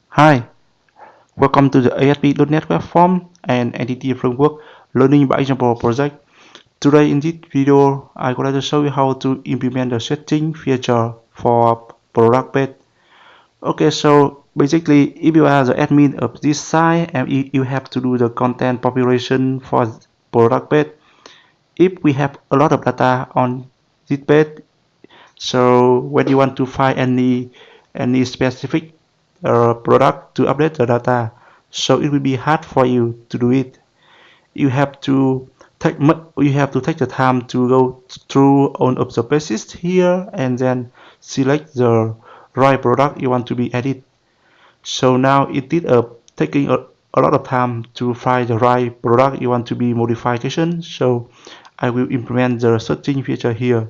Hi, welcome to the ASP.NET Webform and Entity Framework Learning by Example project. Today in this video, I'm going to show you how to implement the setting feature for product page. Okay, so basically, if you are the admin of this site and you have to do the content population for product page, if we have a lot of data on this page, so when you want to find any specific product to update the data, so it will be hard for you to do it. You have to take the time to go through all of the pages here and then select the right product you want to be added. So now it is taking a lot of time to find the right product you want to be modification. So I will implement the searching feature here.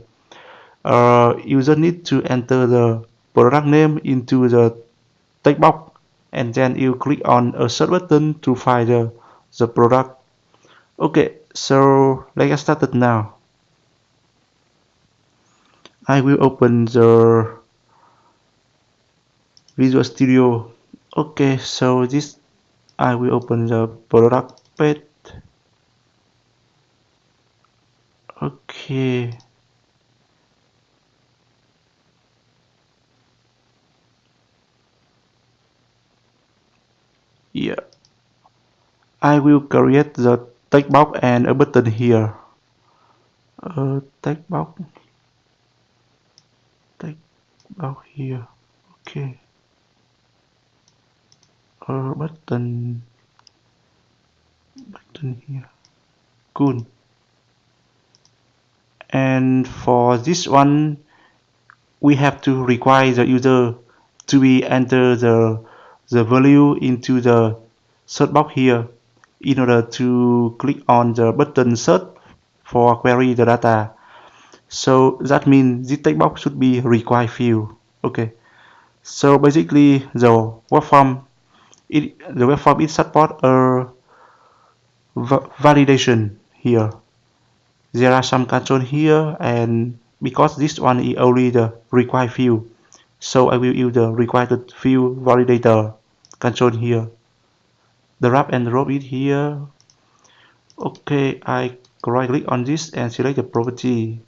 User need to enter the product name into the text box and then you click on a search button to find the product. Okay, so let's get started now. I will open the Visual Studio. Okay, so this I will open the product page. Okay. Yeah, I will create the text box and a button here. Text box here. Okay. Button here. Cool. And for this one, we have to require the user to be enter the value into the search box here in order to click on the button search for query the data. So that means this text box should be required field. Okay. So basically the web form it support a validation here. There are some control here, and because this one is only the required field, so I will use the required field validator control here. Drag and drop it here. Okay, I right click on this and select the property.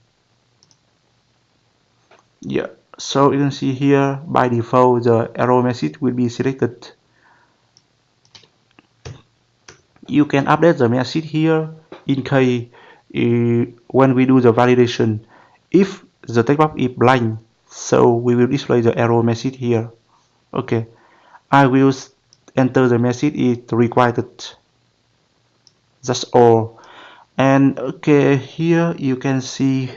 Yeah, so you can see here by default the error message will be selected. You can update the message here in case when we do the validation. If the text box is blank, so we will display the error message here. Okay, I will enter the message is required. That's all. And okay, here you can see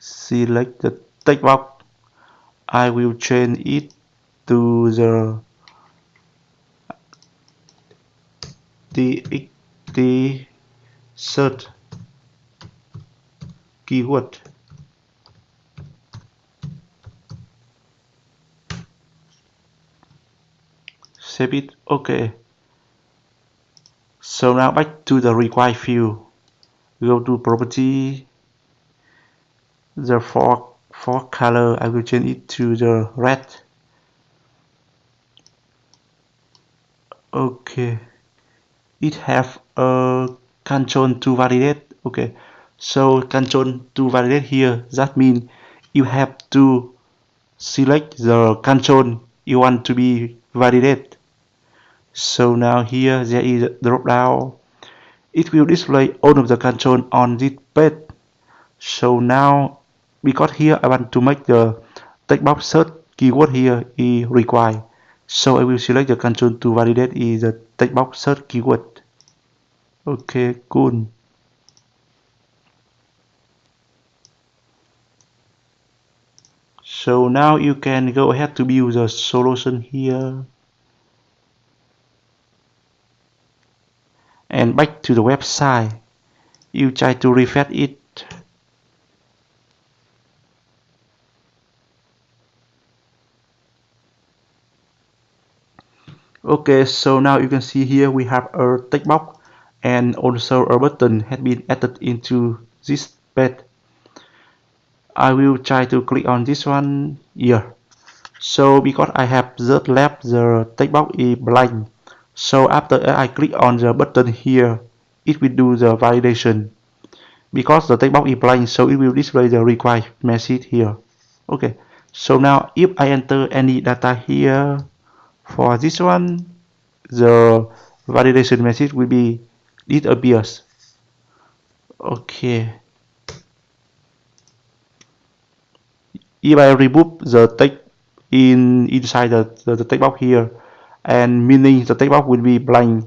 select the text box. I will change it to the search keyword. Save it. Okay. So now back to the required field. Go to property. The for color, I will change it to the red. Okay. It have a control to validate. Okay. So control to validate here. That means you have to select the control you want to be validated. So now here there is a drop down. It will display all of the control on this page. So now because here I want to make the text box search keyword here is required. So I will select the control to validate is the text box search keyword. Okay, cool. So now you can go ahead to build the solution here. And back to the website. You try to refresh it. Okay, so now you can see here we have a text box and also a button has been added into this page. I will try to click on this one here. So because I have just left the text box is blank, so after I click on the button here, it will do the validation. Because the text box is blank, so it will display the required message here. Okay, so now if I enter any data here, for this one, the validation message will be disappears. Okay, if I remove the text inside the text box here, and meaning the text box will be blank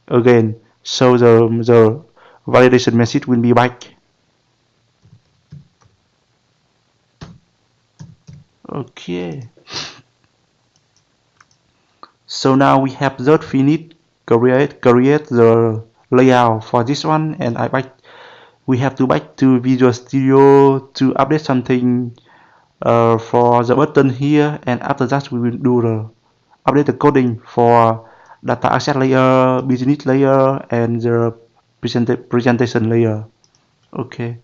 again, so the validation message will be back. Okay, so now we have just finished create the layout for this one, and we have to back to Visual Studio to update something for the button here, and after that we will do the update the coding for data access layer, business layer, and the presentation layer. Okay,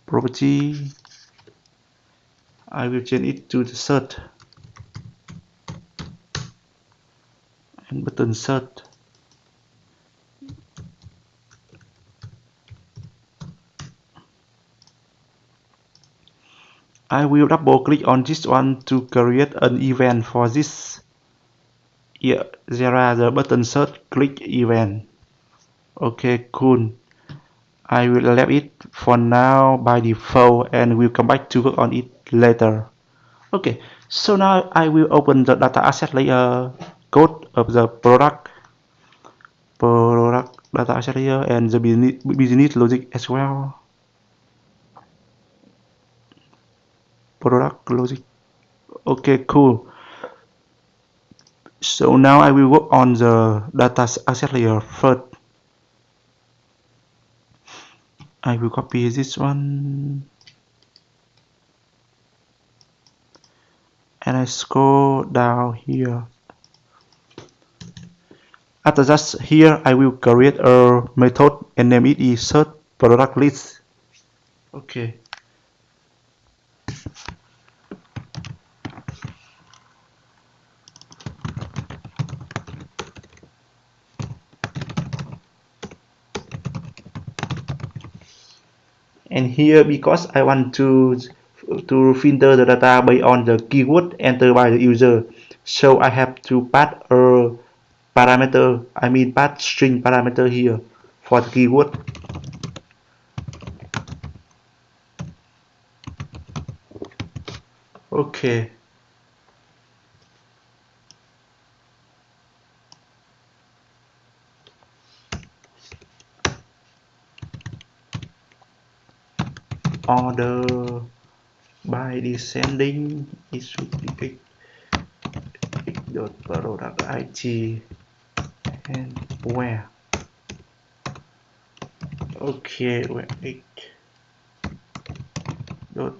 property, I will change it to the search and button search. I will double click on this one to create an event for this. Here there are the button search click event. Okay, cool. I will leave it for now by default and we'll come back to work on it later. Okay, so now I will open the data asset layer code of the product data asset layer and the business logic as well. Product logic. Okay, cool. So now I will work on the data asset layer first. I will copy this one and I scroll down here. After that, here I will create a method and name it is search product list. Okay. And here because I want to filter the data based on the keyword entered by the user, so I have to pass a parameter, I mean pass string parameter here for the keyword. Okay. Order by descending, it should be product id and where. Okay, where x dot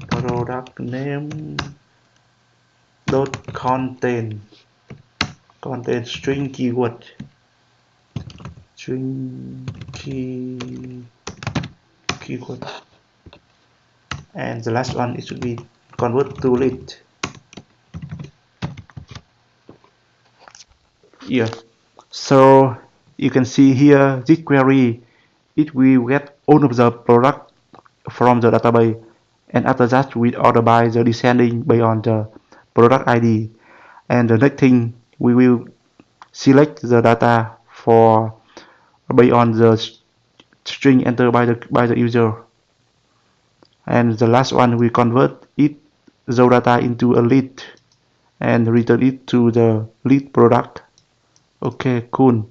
product name dot content string keyword string keyword, and the last one it should be convert to lead. Yeah, so you can see here this query, it will get all of the product from the database, and after that we order by the descending based on the product ID, and the next thing we will select the data for based on the string entered by the user, and the last one we convert it the data into a lead and return it to the lead product. Okay, cool.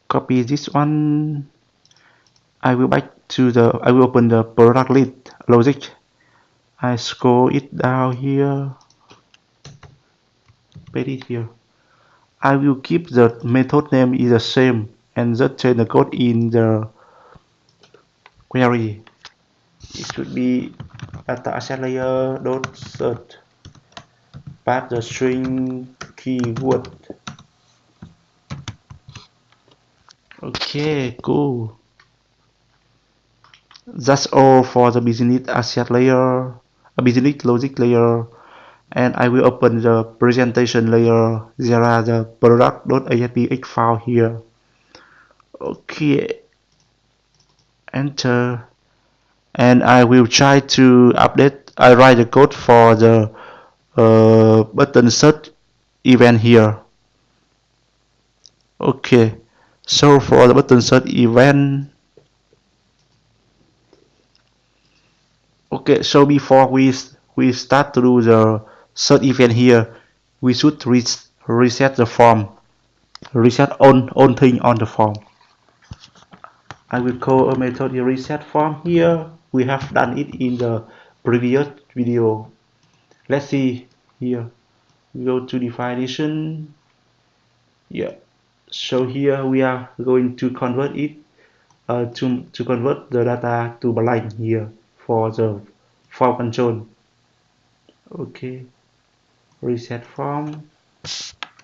Copy this one. I will open the product lead logic. I scroll it down here, paste it here. I will keep the method name is the same and just change the code in the query. It should be data asset layer dot search, pass the string keyword. Okay, cool. That's all for the business asset layer. a business logic layer, and I will open the presentation layer. There are the product.aspx file here. Okay, enter, and I will try to update. I write the code for the button search event here. Okay, so for the button search event, okay, so before we start to do the search event here, we should reset the form, reset on thing on the form. I will call a method reset form here. We have done it in the previous video. Let's see here. We go to definition. Yeah. So here we are going to convert it to convert the data to blank here for the form control. Okay. Reset form,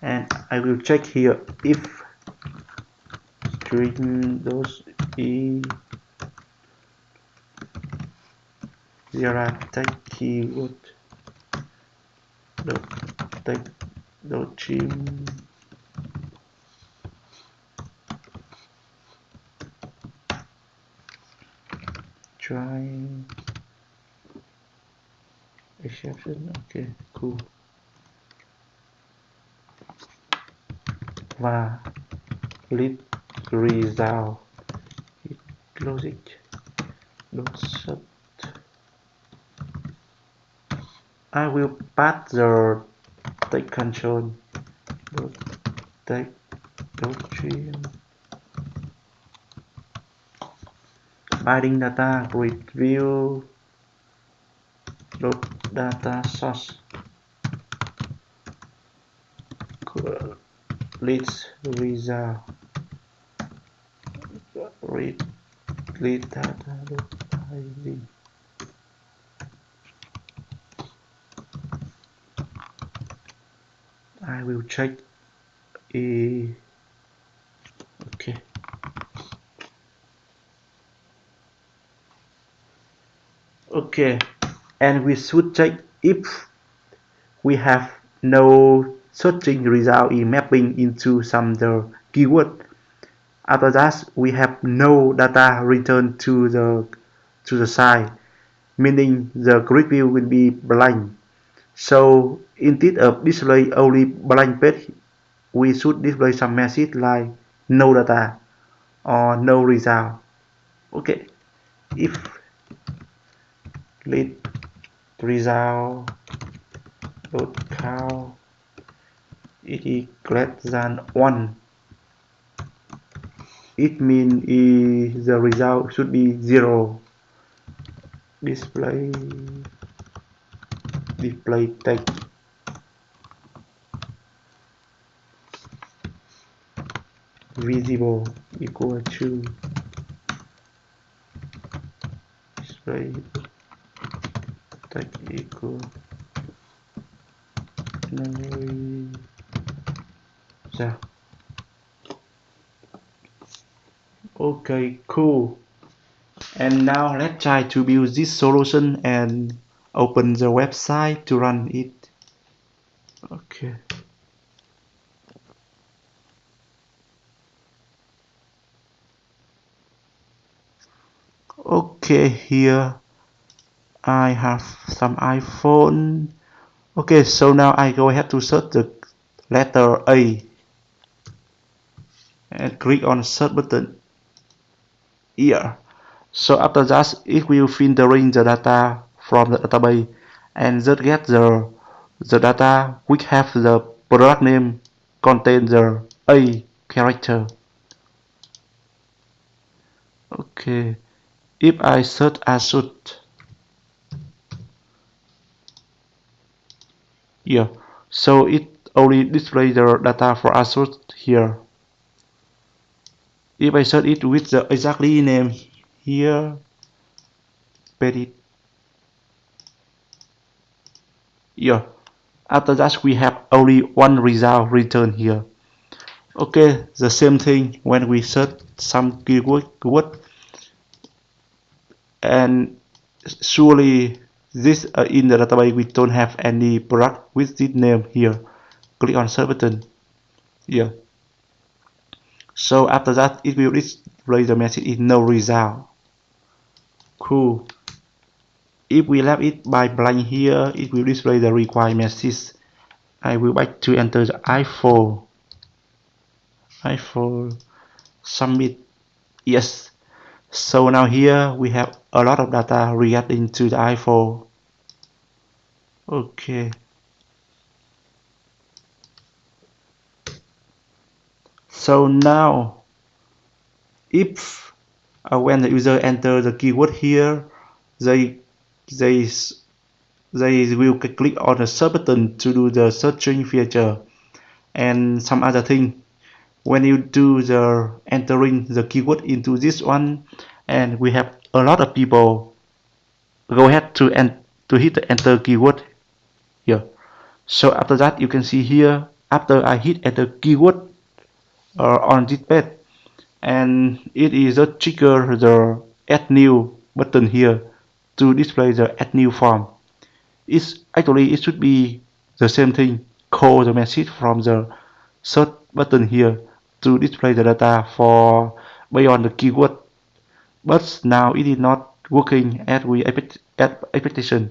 and I will check here if string those e zero tag keyword dot tag dot trim try exception. Okay, cool. Và list result logic dot set. I will pass the take control dot take dot trim binding data GridView dot data source list result read list data dot id. I will check a okay. Okay, and we should check if we have no searching result in mapping into some the keyword. After that, we have no data returned to the site, meaning the grid view will be blank. So instead of display only blank page, we should display some message like no data or no result. Okay, if list result dot count it is greater than 1, it means the result should be 0. Display text visible equal to display text equal no result. Okay, cool. And now let's try to build this solution and open the website to run it. Okay. Okay, here I have some iPhone. Okay, so now I go ahead to search the letter A and click on search button here. So after that, it will filtering the data from the database and just get the data which have the product name contain the A character. Okay, if I search Asut, yeah, so it only display the data for Asut here. If I search it with the exactly name here, paste it. Yeah, after that we have only one result returned here. Okay, the same thing when we search some keyword and surely this in the database we don't have any product with this name here. Click on search button here. So after that it will display the message is no result. Cool. If we left it by blank here, it will display the required message. I will back to enter the i4 submit. Yes. So now here we have a lot of data regarding to the i4. Okay. So now if when the user enter the keyword here, they they they will click on the search button to do the searching feature and some other thing. When you do the entering the keyword into this one, and we have a lot of people go ahead to hit the enter keyword here. So after that you can see here, after I hit enter keyword on this page, and it is a trigger the add new button here to display the add new form. It's actually it should be the same thing, call the message from the search button here to display the data for based on the keyword, but now it is not working as we expectation.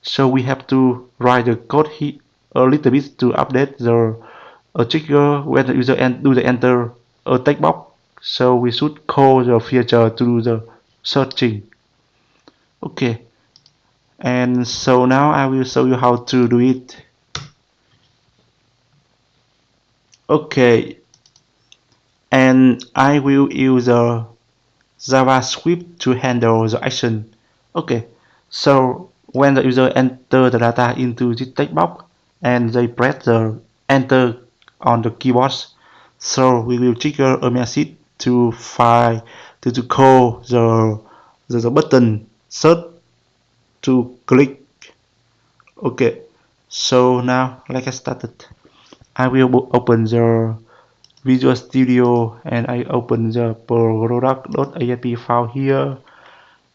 So we have to write the code here a little bit to update the trigger when the user do the enter a text box. So we should call the feature to do the searching. Okay, and so now I will show you how to do it. Okay, and I will use the JavaScript to handle the action. Okay, so when the user enter the data into this text box and they press the enter on the keyboards, so we will trigger a message to file to call the button search to click. Okay, so now let's get started. I will open the Visual Studio and I open the product.asp file here,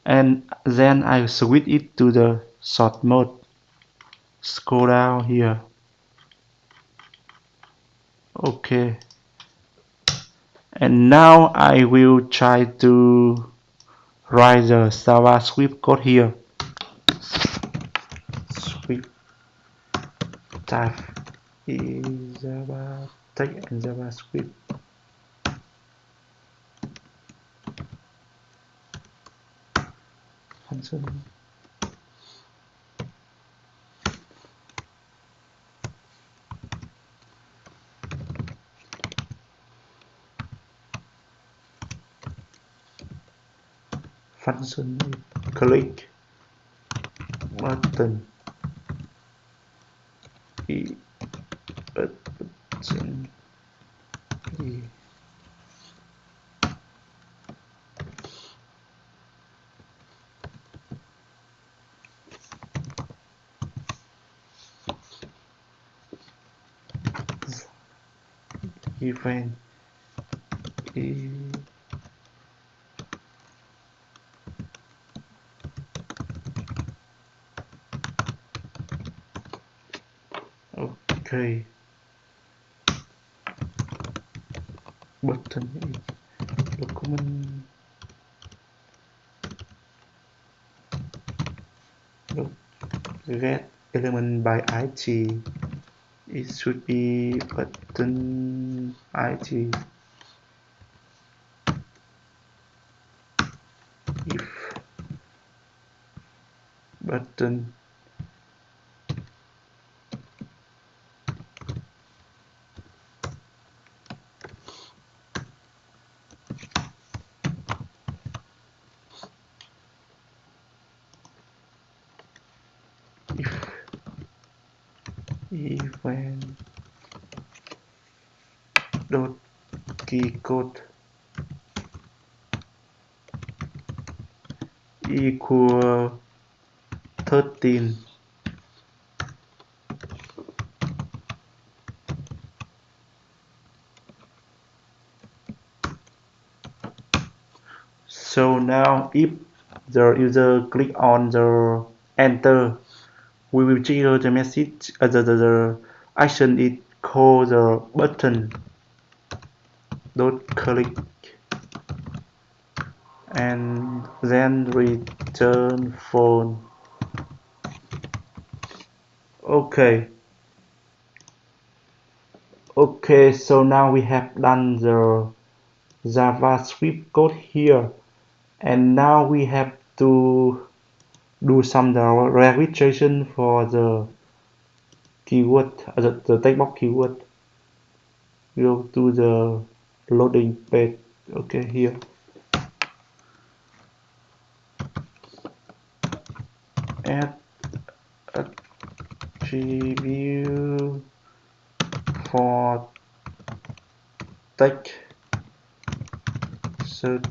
and then I switch it to the short mode. Scroll down here. Okay, and now I will try to write the JavaScript code here. Script type is Java text and JavaScript. Function. Function click button button event okay button document get element by id. It should be button id if button if event dot key code equal 13. So now if the user click on the enter, we will trigger the message, the action is called the button dot click, and then return phone. Okay. Okay, so now we have done the JavaScript code here, and now we have to do some registration for the keyword, the text box keyword. Go to the loading page. Okay, here. Add attribute for text search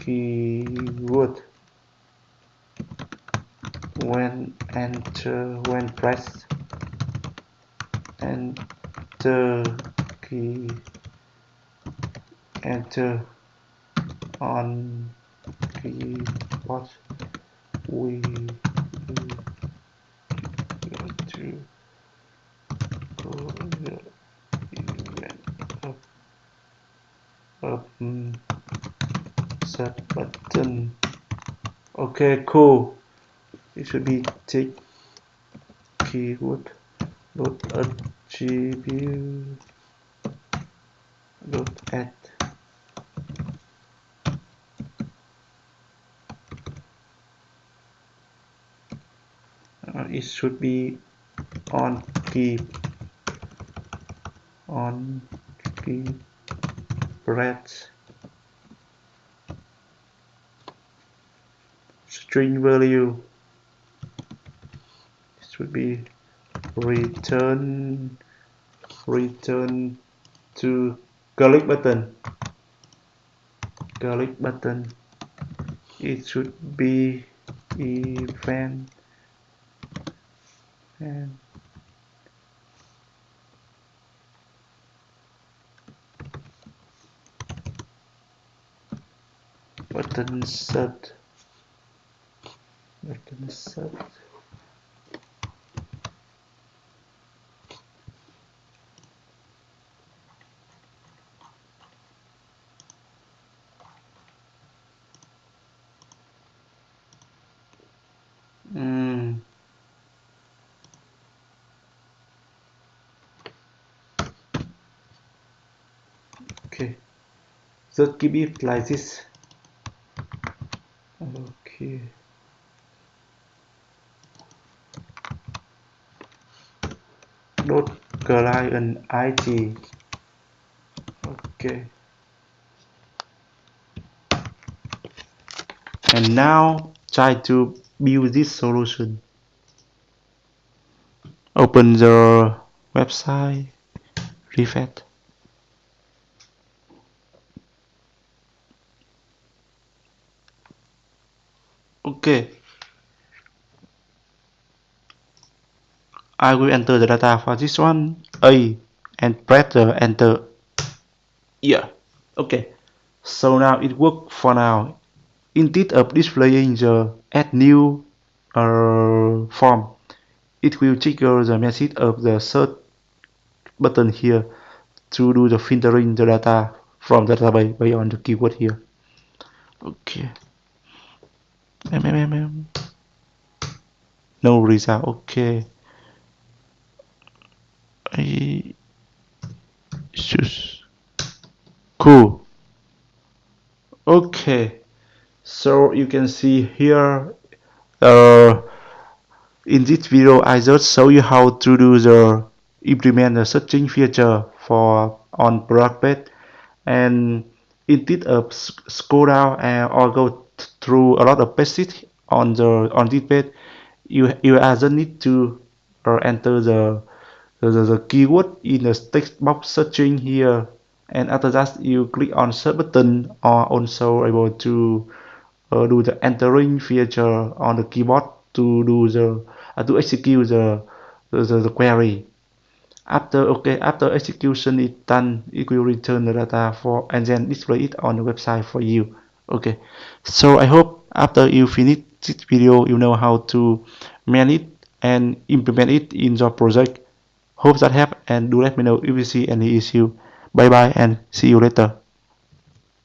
keyword. When press enter key, enter on keyboard, we go to the event up set button. Okay, cool. It should be take keyword dot attribute dot add. It should be on key press string value. It should be return to click button. It should be event and button set. Okay, just keep it like this. Okay. Dot client ID. Okay. And now try to build this solution. Open the website, refresh. Okay. I will enter the data for this one, A, and press the enter. Yeah. Okay. So now it works for now. Instead of displaying the add new form, it will trigger the message of the search button here to do the filtering the data from the database based on the keyword here. Okay. No result. Okay. Cool. Okay. So you can see here in this video I just show you how to do the implement the searching feature for on product page, and instead of scroll down or go through a lot of pages on this page, you just need to enter the keyword in the text box searching here, and after that you click on search button, or also able to do the entering feature on the keyboard to do the to execute the query. After execution is done, it will return the data and then display it on the website for you. Okay, so I hope after you finish this video you know how to manage and implement it in your project. Hope that helped, and do let me know if you see any issue. Bye bye and see you later.